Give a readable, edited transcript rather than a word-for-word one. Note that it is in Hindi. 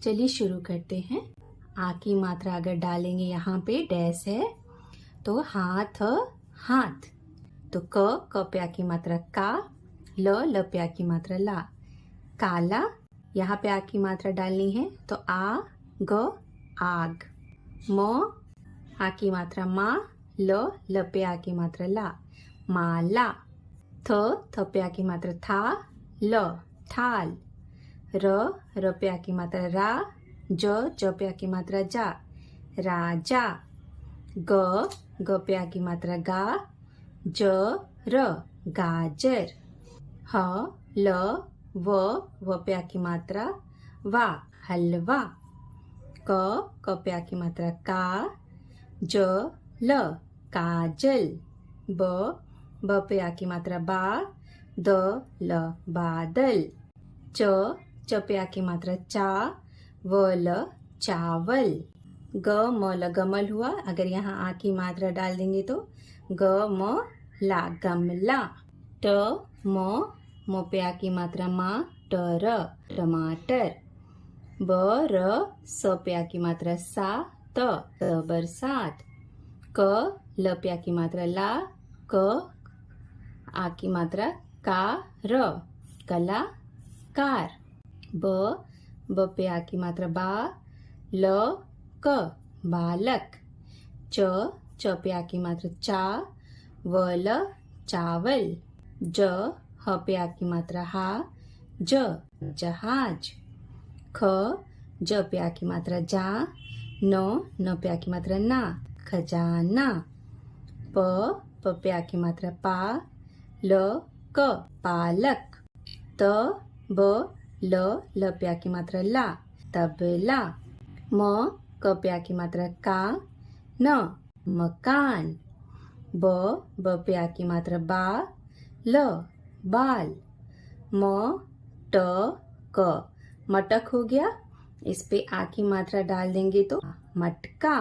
चलिए शुरू करते हैं। आ की मात्रा अगर डालेंगे यहाँ पे डैश है तो हाथ हाथ, तो क पे आ की मात्रा का, ल पे आ की मात्रा ला, काला। यहाँ पे आ की मात्रा डालनी है तो आ ग आग। म आ की मात्रा मा, ल पे आ की मात्रा ला, माला। थ पे आ की मात्रा था, ल थाल। र पे आ की मात्रा रा, ज पे आ की मात्रा जा, राजा। ग पे आ की मात्रा गा, ज र गाजर। ह ल व पे आ की मात्रा वा, हलवा। क पे आ की मात्रा का, ज ल काजल। ब पे आ की मात्रा बा, द ल बादल। च पे आ की मात्रा चा, व ल चावल। ग म ल गमल हुआ, अगर यहाँ आ की मात्रा डाल देंगे तो ग म ला गमला। ट म पे आ की मात्रा मा, टर टमाटर। ब र स पे आ की मात्रा सा, त बरसात। क ल पे आ की मात्रा ला, क आ की मात्रा का, र कला कार। ब पे आ की मात्रा बा, ल क बालक। च पे आ की मात्रा चा, व ल चावल। ह पे आ की मात्रा हा, ज जहाज। ख पे आ की मात्रा जा, न पे आ की मात्रा ना, खजाना। प पे आ की मात्रा पा, ल क पालक। त ब ल पे आ की मात्रा ला, तबला। म पे आ की मात्रा का, न मकान। ब पे आ की मात्रा बा, ल बाल। म ट क मटक हो गया, इस पे आ की मात्रा डाल देंगे तो मटका।